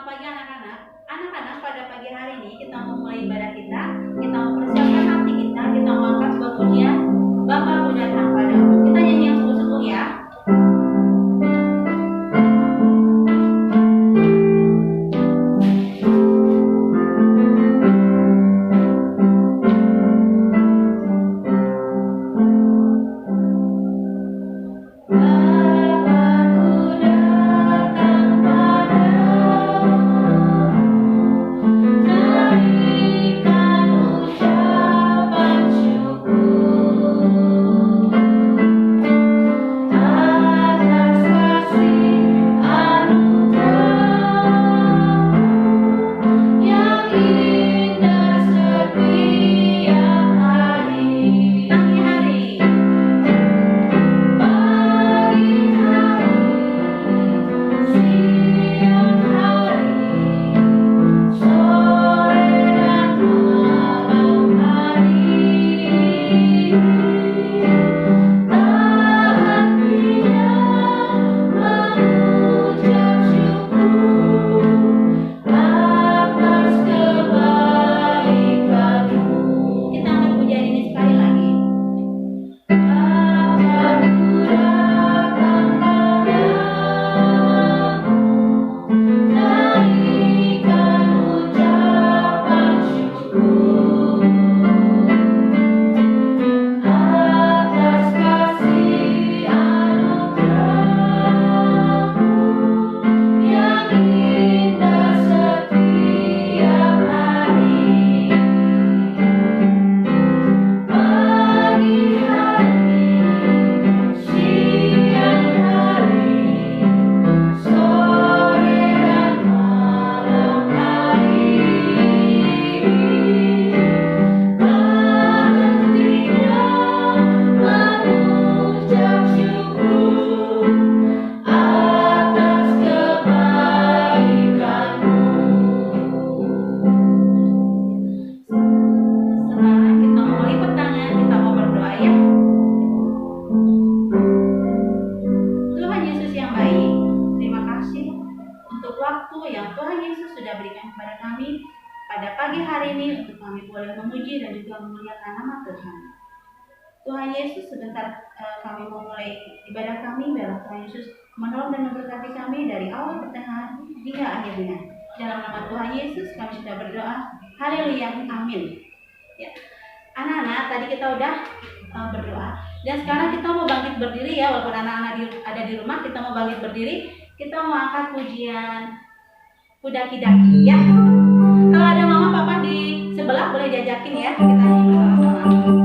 Selamat pagi anak-anak. Anak-anak, pada pagi hari ini kita mau mulai ibadah kita. Kita mau persiapkan hati kita mau angkat sebuah pujian. Bapa ku datang padamu. Kita nyanyi yang sungguh-sungguh ya. Yang Tuhan Yesus sudah berikan kepada kami pada pagi hari ini untuk kami boleh memuji dan juga memuliakan nama Tuhan. Tuhan Yesus, sebentar kami memulai ibadah kami, biarlah Tuhan Yesus menolong dan memberkati kami dari awal pertengahan hingga akhirnya. Dalam nama Tuhan Yesus kami sudah berdoa. Haleluya, amin. Ya. Anak-anak, tadi kita udah berdoa dan sekarang kita mau bangkit berdiri ya, walaupun anak-anak ada di rumah, kita mau bangkit berdiri. Kita mau angkat pujian Kudaki-daki ya. Kalau ada mama papa di sebelah boleh diajakin ya, kita nyanyi bersama-sama.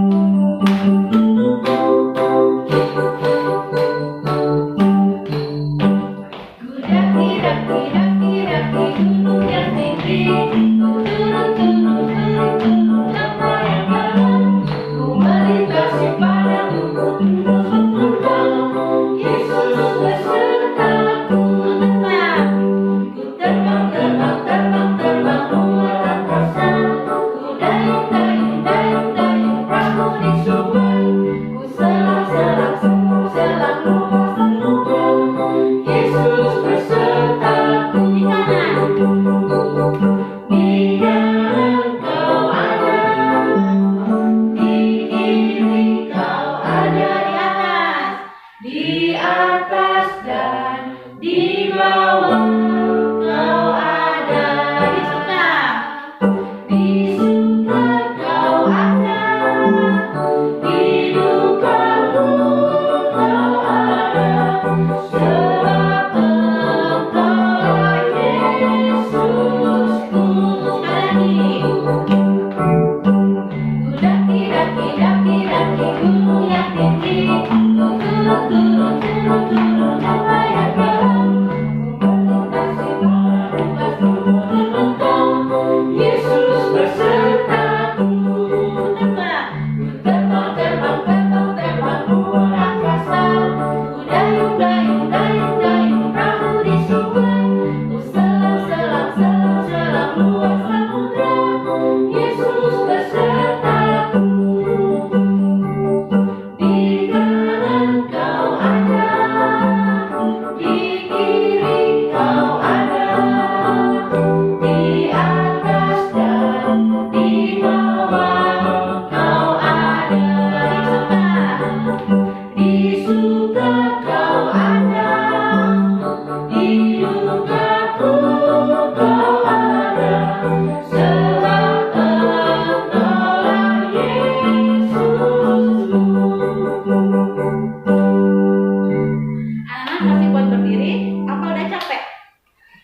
Yesus besertaku.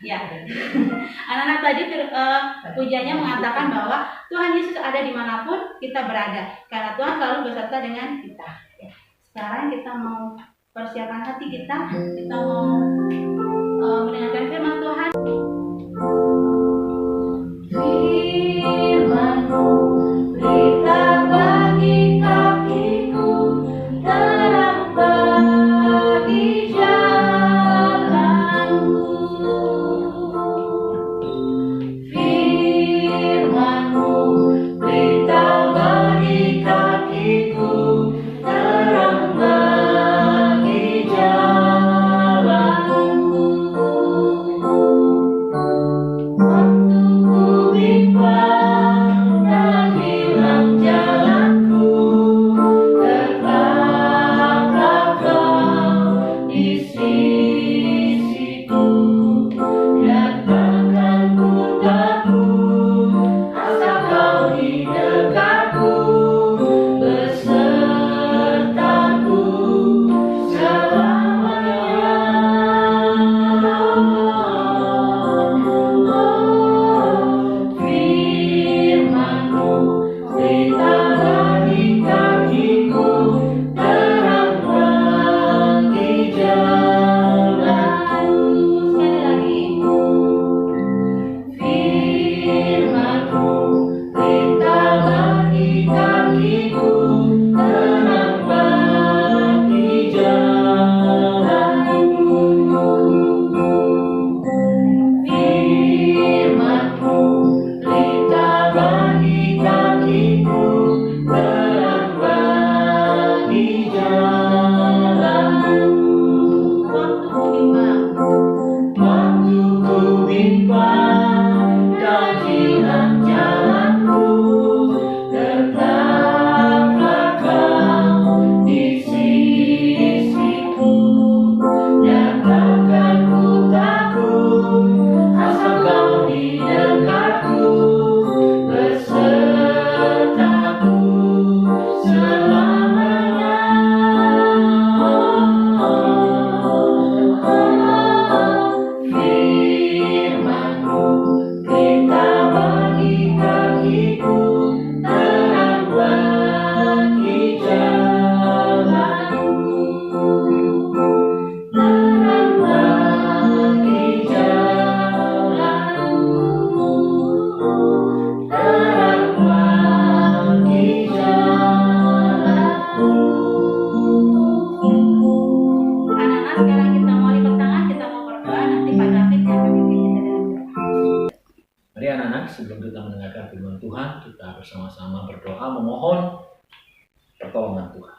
Ya, anak-anak tadi pujiannya mengatakan bahwa Tuhan Yesus ada dimanapun kita berada, karena Tuhan selalu beserta dengan kita. Ya. Sekarang kita mau persiapkan hati kita mau mendengarkan firman Tuhan. Firman-Mu berita bagi kakiku, terang bagi jalanku. Firman-Mu berita bagi kakiku, terang bagi jalanku. Waktu ku bimbang dan hilang jalanku, tetaplah Kau di sisiku, dan takkan ku takut asal Kau di dekatku, besertaku selamanya. Firman-Mu berita bagi kakiku, terang bagi jalanku. Sekali lagi. Firman-Mu berita bagi kakiku, terang bagi jalanku. Firman-Mu berita bagi kakiku, terang bagi jalanku. Waktu ku bimbang dan hilang jalanku, tetaplah Kau di sisiku, dan takkan ku takut asal Kau di dekatku, besertaku selamanya. Firman-Mu berita bagi kakiku, terang bagi jalanku, terang bagi jalanku, terang bagi jalanku. Anak-anak, sekarang kita mau lipat tangan, kita mau berdoa, nanti Pak David yang memimpin kita dalam doa. Mari anak-anak, sebelum kita mendengarkan firman Tuhan, kita bersama-sama berdoa memohon pertolongan Tuhan.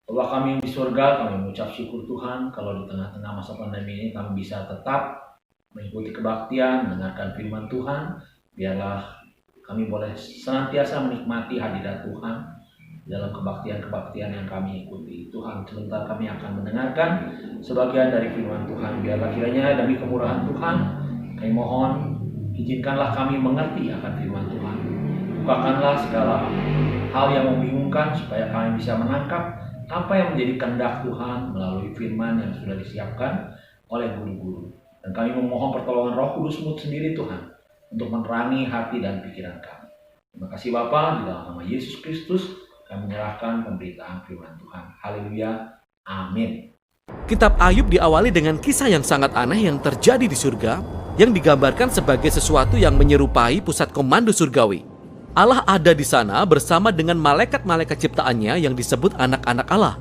Allah kami yang di surga, kami mengucap syukur Tuhan kalau di tengah-tengah masa pandemi ini kami bisa tetap mengikuti kebaktian, mendengarkan firman Tuhan. Biarlah kami boleh senantiasa menikmati hadirat Tuhan dalam kebaktian-kebaktian yang kami ikuti. Tuhan, sebentar kami akan mendengarkan sebagian dari firman Tuhan. Biarlah kiranya demi kemurahan Tuhan, kami mohon izinkanlah kami mengerti akan firman Tuhan. Bukakanlah segala hal yang membingungkan supaya kami bisa menangkap apa yang menjadi kehendak Tuhan melalui firman yang sudah disiapkan oleh guru-guru. Dan kami memohon pertolongan Roh Kudus-Mu sendiri Tuhan untuk menerangi hati dan pikiran kami. Terima kasih Bapa, di dalam nama Yesus Kristus kami menyerahkan pemberitaan firman Tuhan. Haleluya. Amin. Kitab Ayub diawali dengan kisah yang sangat aneh yang terjadi di surga, yang digambarkan sebagai sesuatu yang menyerupai pusat komando surgawi. Allah ada di sana bersama dengan malaikat-malaikat ciptaannya yang disebut anak-anak Allah.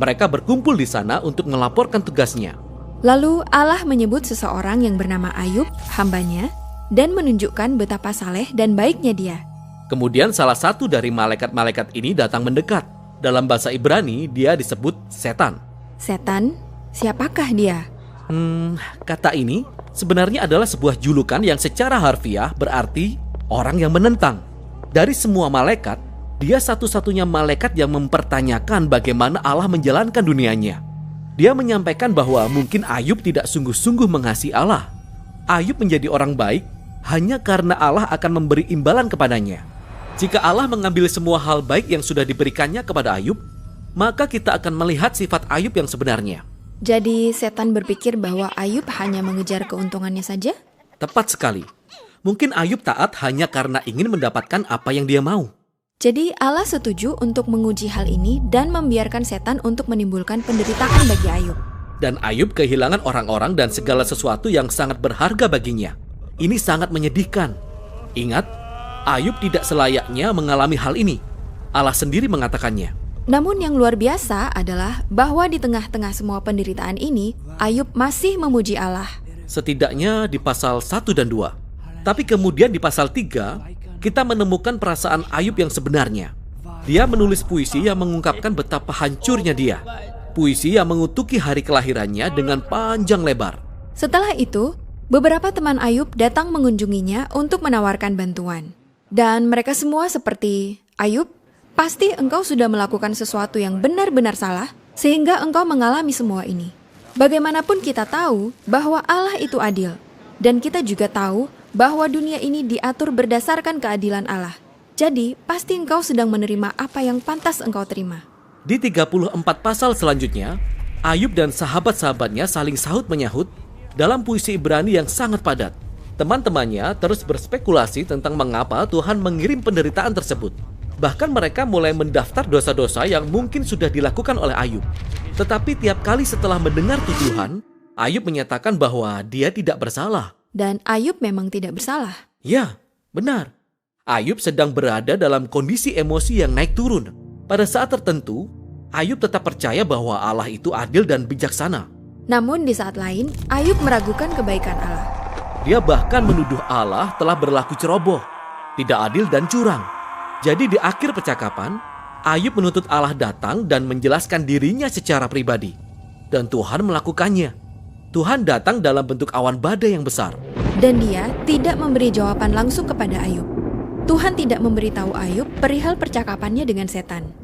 Mereka berkumpul di sana untuk melaporkan tugasnya. Lalu Allah menyebut seseorang yang bernama Ayub, hambanya, dan menunjukkan betapa saleh dan baiknya dia. Kemudian salah satu dari malaikat-malaikat ini datang mendekat. Dalam bahasa Ibrani dia disebut setan. Setan, siapakah dia? Kata ini sebenarnya adalah sebuah julukan yang secara harfiah berarti orang yang menentang. Dari semua malaikat, dia satu-satunya malaikat yang mempertanyakan bagaimana Allah menjalankan dunianya. Dia menyampaikan bahwa mungkin Ayub tidak sungguh-sungguh mengasihi Allah. Ayub menjadi orang baik hanya karena Allah akan memberi imbalan kepadanya. Jika Allah mengambil semua hal baik yang sudah diberikannya kepada Ayub, maka kita akan melihat sifat Ayub yang sebenarnya. Jadi setan berpikir bahwa Ayub hanya mengejar keuntungannya saja? Tepat sekali. Mungkin Ayub taat hanya karena ingin mendapatkan apa yang dia mau. Jadi Allah setuju untuk menguji hal ini dan membiarkan setan untuk menimbulkan penderitaan bagi Ayub. Dan Ayub kehilangan orang-orang dan segala sesuatu yang sangat berharga baginya. Ini sangat menyedihkan. Ingat, Ayub tidak selayaknya mengalami hal ini. Allah sendiri mengatakannya. Namun yang luar biasa adalah bahwa di tengah-tengah semua penderitaan ini, Ayub masih memuji Allah. Setidaknya di pasal 1 dan 2. Tapi kemudian di pasal 3, kita menemukan perasaan Ayub yang sebenarnya. Dia menulis puisi yang mengungkapkan betapa hancurnya dia. Puisi yang mengutuki hari kelahirannya dengan panjang lebar. Setelah itu, beberapa teman Ayub datang mengunjunginya untuk menawarkan bantuan. Dan mereka semua seperti, Ayub, pasti engkau sudah melakukan sesuatu yang benar-benar salah, sehingga engkau mengalami semua ini. Bagaimanapun kita tahu bahwa Allah itu adil. Dan kita juga tahu bahwa dunia ini diatur berdasarkan keadilan Allah. Jadi, pasti engkau sedang menerima apa yang pantas engkau terima. Di 34 pasal selanjutnya, Ayub dan sahabat-sahabatnya saling sahut-menyahut dalam puisi Ibrani yang sangat padat. Teman-temannya terus berspekulasi tentang mengapa Tuhan mengirim penderitaan tersebut. Bahkan mereka mulai mendaftar dosa-dosa yang mungkin sudah dilakukan oleh Ayub. Tetapi tiap kali setelah mendengar tuduhan, Ayub menyatakan bahwa dia tidak bersalah. Dan Ayub memang tidak bersalah. Ya, benar. Ayub sedang berada dalam kondisi emosi yang naik turun. Pada saat tertentu, Ayub tetap percaya bahwa Allah itu adil dan bijaksana. Namun di saat lain, Ayub meragukan kebaikan Allah. Dia bahkan menuduh Allah telah berlaku ceroboh, tidak adil dan curang. Jadi di akhir percakapan, Ayub menuntut Allah datang dan menjelaskan dirinya secara pribadi. Dan Tuhan melakukannya. Tuhan datang dalam bentuk awan badai yang besar. Dan dia tidak memberi jawaban langsung kepada Ayub. Tuhan tidak memberitahu Ayub perihal percakapannya dengan setan.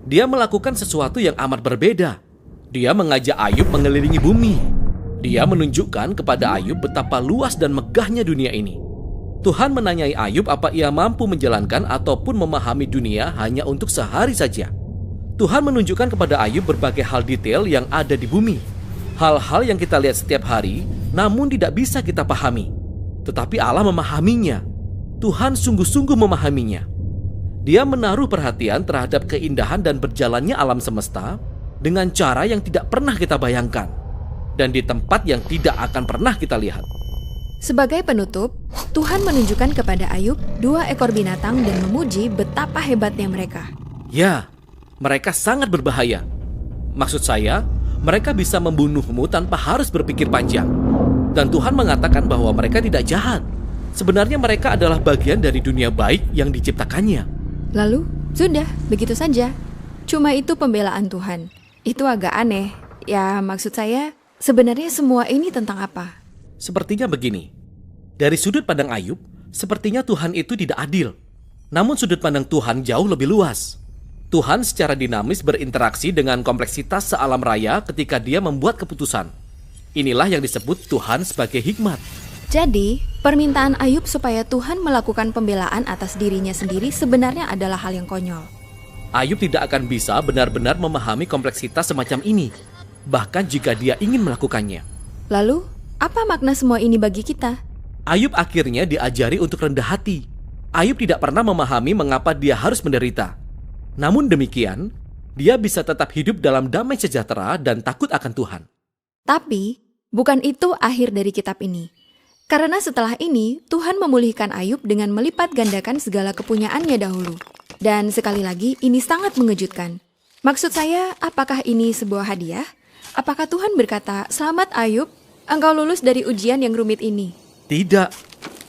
Dia melakukan sesuatu yang amat berbeda. Dia mengajak Ayub mengelilingi bumi. Dia menunjukkan kepada Ayub betapa luas dan megahnya dunia ini. Tuhan menanyai Ayub apa ia mampu menjalankan ataupun memahami dunia hanya untuk sehari saja. Tuhan menunjukkan kepada Ayub berbagai hal detail yang ada di bumi. Hal-hal yang kita lihat setiap hari, namun tidak bisa kita pahami. Tetapi Allah memahaminya. Tuhan sungguh-sungguh memahaminya. Dia menaruh perhatian terhadap keindahan dan berjalannya alam semesta dengan cara yang tidak pernah kita bayangkan. Dan di tempat yang tidak akan pernah kita lihat. Sebagai penutup, Tuhan menunjukkan kepada Ayub 2 ekor binatang dan memuji betapa hebatnya mereka. Ya, mereka sangat berbahaya. Maksud saya, mereka bisa membunuhmu tanpa harus berpikir panjang. Dan Tuhan mengatakan bahwa mereka tidak jahat. Sebenarnya mereka adalah bagian dari dunia baik yang diciptakannya. Lalu, sudah, begitu saja. Cuma itu pembelaan Tuhan. Itu agak aneh. Ya, maksud saya, sebenarnya semua ini tentang apa? Sepertinya begini. Dari sudut pandang Ayub, sepertinya Tuhan itu tidak adil. Namun sudut pandang Tuhan jauh lebih luas. Tuhan secara dinamis berinteraksi dengan kompleksitas sealam raya ketika dia membuat keputusan. Inilah yang disebut Tuhan sebagai hikmat. Jadi, permintaan Ayub supaya Tuhan melakukan pembelaan atas dirinya sendiri sebenarnya adalah hal yang konyol. Ayub tidak akan bisa benar-benar memahami kompleksitas semacam ini, bahkan jika dia ingin melakukannya. Lalu, apa makna semua ini bagi kita? Ayub akhirnya diajari untuk rendah hati. Ayub tidak pernah memahami mengapa dia harus menderita. Namun demikian, dia bisa tetap hidup dalam damai sejahtera dan takut akan Tuhan. Tapi, bukan itu akhir dari kitab ini. Karena setelah ini, Tuhan memulihkan Ayub dengan melipat gandakan segala kepunyaannya dahulu. Dan sekali lagi, ini sangat mengejutkan. Maksud saya, apakah ini sebuah hadiah? Apakah Tuhan berkata, "Selamat Ayub, engkau lulus dari ujian yang rumit ini"? Tidak.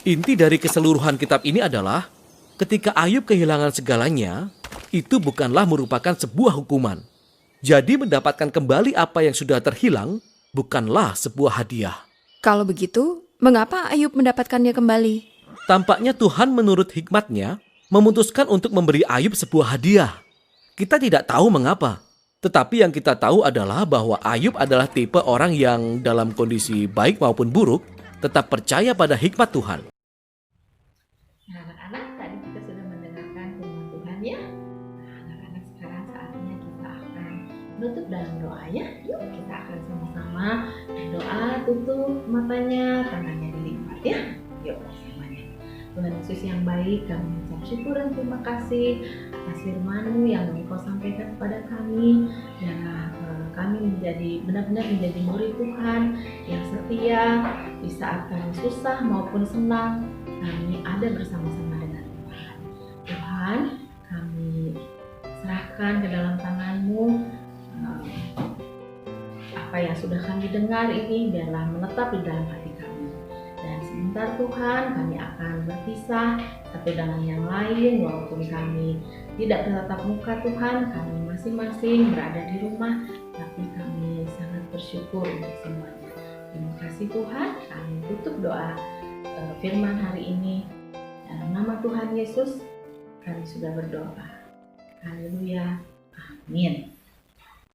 Inti dari keseluruhan kitab ini adalah, ketika Ayub kehilangan segalanya, itu bukanlah merupakan sebuah hukuman. Jadi mendapatkan kembali apa yang sudah terhilang bukanlah sebuah hadiah. Kalau begitu, mengapa Ayub mendapatkannya kembali? Tampaknya Tuhan menurut hikmatnya memutuskan untuk memberi Ayub sebuah hadiah. Kita tidak tahu mengapa. Tetapi yang kita tahu adalah bahwa Ayub adalah tipe orang yang dalam kondisi baik maupun buruk tetap percaya pada hikmat Tuhan. Nah, anak-anak, tadi kita sudah mendengarkan firman Tuhan ya. Nah, anak-anak, sekarang saatnya kita akan menutup dalam doa ya. Yuk, kita akan sama-sama sama-sama berdoa, tutup matanya, tangannya dilipat ya. Yuk semuanya. Tuhan Yesus yang baik, kami mengucap syukur dan terima kasih atas firman-Mu yang Engkau sampaikan kepada kami. Biarlah kami benar-benar menjadi murid Tuhan yang setia di saat kami susah maupun senang. Kami ada bersama-sama dengan Tuhan. Tuhan, kami serahkan ke dalam tangan-Mu. Apa yang sudah kami dengar ini biarlah menetap di dalam hati kami. Dan sebentar Tuhan, kami akan berpisah satu dengan yang lain, walaupun kami tidak bertatap muka Tuhan, kami masing-masing berada di rumah, tapi kami sangat bersyukur untuk semuanya. Terima kasih Tuhan, kami tutup doa firman hari ini. Dalam nama Tuhan Yesus, kami sudah berdoa. Haleluya. Amin.